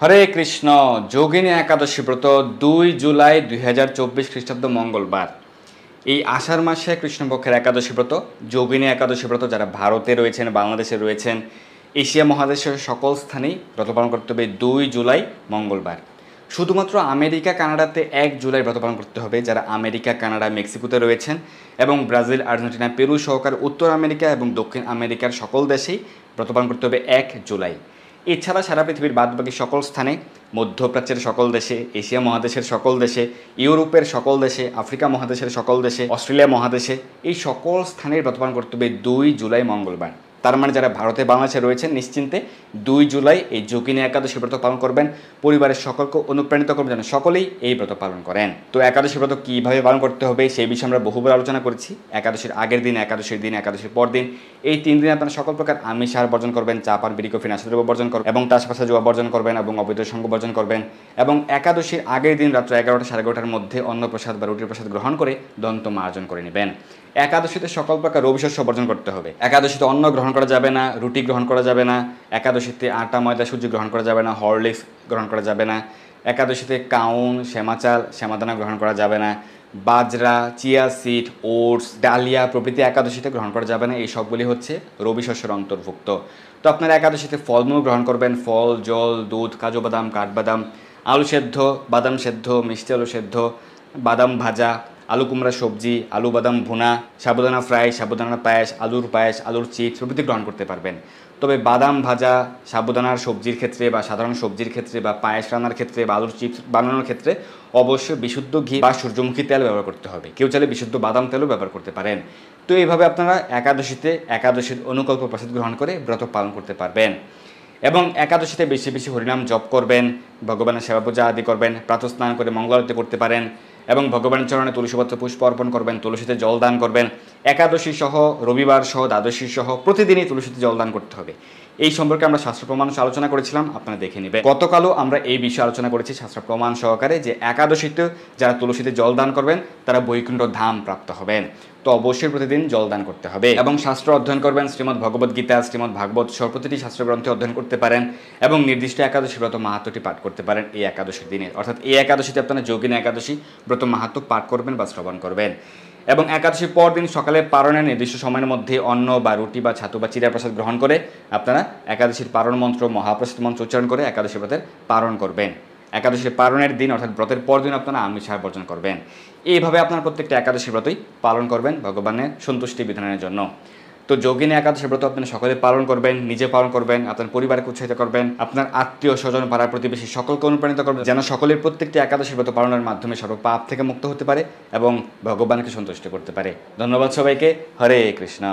হরে কৃষ্ণ। যোগিনী একাদশী ব্রত 2 জুলাই 2024 খ্রিস্টাব্দ মঙ্গলবার। এই আষাঢ় মাসে কৃষ্ণপক্ষের একাদশী ব্রত, যোগিনী একাদশী ব্রত যারা ভারতে রয়েছেন, বাংলাদেশে রয়েছেন, এশিয়া মহাদেশের সকল স্থানেই ব্রত পালন করতে হবে 2 জুলাই মঙ্গলবার। শুধুমাত্র আমেরিকা কানাডাতে 1 জুলাই ব্রত পালন করতে হবে যারা আমেরিকা, কানাডা, মেক্সিকোতে রয়েছেন, এবং ব্রাজিল, আর্জেন্টিনা, পেরু সহকারে উত্তর আমেরিকা এবং দক্ষিণ আমেরিকার সকল দেশেই ব্রত পালন করতে হবে 1 জুলাই। এছাড়া সারা পৃথিবীর বাদবাকি সকল স্থানে, মধ্যপ্রাচ্যের সকল দেশে, এশিয়া মহাদেশের সকল দেশে, ইউরোপের সকল দেশে, আফ্রিকা মহাদেশের সকল দেশে, অস্ট্রেলিয়া মহাদেশে, এই সকল স্থানে ব্রত পালন করতে হবে 2 জুলাই মঙ্গলবার। তার মানে যারা ভারতে, বাংলাদেশে রয়েছেন নিশ্চিন্তে 2 জুলাই এই যোগিনী একাদশী ব্রত পালন করবেন। পরিবারের সকলকে অনুপ্রাণিত করবেন যেন সকলেই এই ব্রত পালন করেন। তো একাদশী ব্রত কীভাবে পালন করতে হবে সেই বিষয়ে আমরা বহুবার আলোচনা করেছি। একাদশীর আগের দিন, একাদশীর দিন, একাদশীর পর দিন, এই 3 দিনে আপনারা সকল প্রকার আমিষ আহার বর্জন করবেন, চা পান, বিড়ি, কফি, নেশাদ্রব্য বর্জন করবেন এবং তাসপাসা জুয়া বর্জন করবেন এবং অবৈধ সঙ্গ বর্জন করবেন। এবং একাদশীর আগের দিন রাত্র 11টা সাড়ে 11টার মধ্যে অন্নপ্রসাদ বা রুটির প্রসাদ গ্রহণ করে দন্ত মার্জন করে নেবেন। একাদশীতে সকল প্রকার রবি শস্য বর্জন করতে হবে। একাদশীতে অন্ন গ্রহণ করা যাবে না, রুটি গ্রহণ করা যাবে না। একাদশীতে আটা, ময়দা, সুজি গ্রহণ করা যাবে না, হরলিক্স গ্রহণ করা যাবে না। একাদশীতে কাউন, শ্যামাচাল, শ্যামাদানা গ্রহণ করা যাবে না। বাজরা, চিয়া সিড, ওটস, ডালিয়া প্রভৃতি একাদশীতে গ্রহণ করা যাবে না। এই সবগুলি হচ্ছে রবি শস্যের অন্তর্ভুক্ত। তো আপনারা একাদশীতে ফলমূল গ্রহণ করবেন, ফল, জল, দুধ, কাজু বাদাম, কাঠবাদাম, আলু সেদ্ধ, বাদাম সেদ্ধ, মিষ্টি আলু সেদ্ধ, বাদাম ভাজা, আলু কুমড়া সবজি, আলু বাদাম ভুনা, সাবুদানা ফ্রাই, সাবুদানা পায়েস, আলুর চিপস প্রভৃতি গ্রহণ করতে পারবেন। তবে বাদাম ভাজা, সাবুদানার সবজির ক্ষেত্রে বা সাধারণ সবজির ক্ষেত্রে বা পায়েস রান্নার ক্ষেত্রে বা আলুর চিপস বানানোর ক্ষেত্রে অবশ্যই বিশুদ্ধ ঘি বা সূর্যমুখী তেল ব্যবহার করতে হবে। কেউ চাইলে বিশুদ্ধ বাদাম তেলও ব্যবহার করতে পারেন। তো এইভাবে আপনারা একাদশীর অনুকল্প প্রসাদ গ্রহণ করে ব্রত পালন করতে পারবেন। এবং একাদশীতে বেশি বেশি হরিনাম জপ করবেন, ভগবানের সেবা পূজা আদি করবেন, প্রাতঃস্নান করে মঙ্গল আরতি করতে পারেন এবং ভগবানের চরণে তুলসীপত্র পুষ্প অর্পণ করবেন, তুলসীতে জল দান করবেন। একাদশী সহ, রবিবার সহ, দ্বাদশী সহ প্রতিদিনই তুলসীতে জল দান করতে হবে। এই সম্পর্কে আমরা শাস্ত্র প্রমাণ আলোচনা করেছিলাম, আপনারা দেখে নেবেন। গতকালও আমরা এই বিষয়ে আলোচনা করেছি শাস্ত্র প্রমাণ সহকারে যে একাদশীতে যারা তুলসীতে জল দান করবেন তারা বৈকুণ্ঠ ধাম প্রাপ্ত হবেন। তো অবশ্যই প্রতিদিন জল দান করতে হবে এবং শাস্ত্র অধ্যয়ন করবেন। শ্রীমদ্ ভগবদ গীতা, শ্রীমদ্ ভাগবত সহ প্রতিটি শাস্ত্রগ্রন্থে অধ্যয়ন করতে পারেন এবং নির্দিষ্ট একাদশী ব্রত মাহাত্ম্যটি পাঠ করতে পারেন এই একাদশীর দিনে। অর্থাৎ এই একাদশীতে আপনারা যোগিনী একাদশী ব্রত মাহাত্ম্য পাঠ করবেন বা শ্রবণ করবেন। এবং একাদশীর পর দিন সকালে পারণের নির্দিষ্ট সময়ের মধ্যে অন্ন বা রুটি বা ছাতু বা চিড়া প্রসাদ গ্রহণ করে আপনারা একাদশীর পারণ মন্ত্র, মহাপ্রসাদ মন্ত্র উচ্চারণ করে একাদশী ব্রতের পারণ করবেন। একাদশীর পারণের দিন অর্থাৎ ব্রতের পর দিন আপনারা আমিষ আহার বর্জন করবেন। এইভাবে আপনারা প্রত্যেকটা একাদশী ব্রতই পালন করবেন ভগবানের সন্তুষ্টি বিধানের জন্য। তো যোগিনী একাদশী ব্রত আপনারা সকলে পালন করবেন, নিজে পালন করবেন, আপনার পরিবারকে উৎসাহিত করবেন, আপনার আত্মীয় স্বজন, পাড়া প্রতিবেশী সকলকে অনুপ্রাণিত করবেন যেন সকলের প্রত্যেকটি একাদশী ব্রত পালনের মাধ্যমে সর্ব পাপ থেকে মুক্ত হতে পারে এবং ভগবানকে সন্তুষ্ট করতে পারে। ধন্যবাদ সবাইকে। হরে কৃষ্ণ।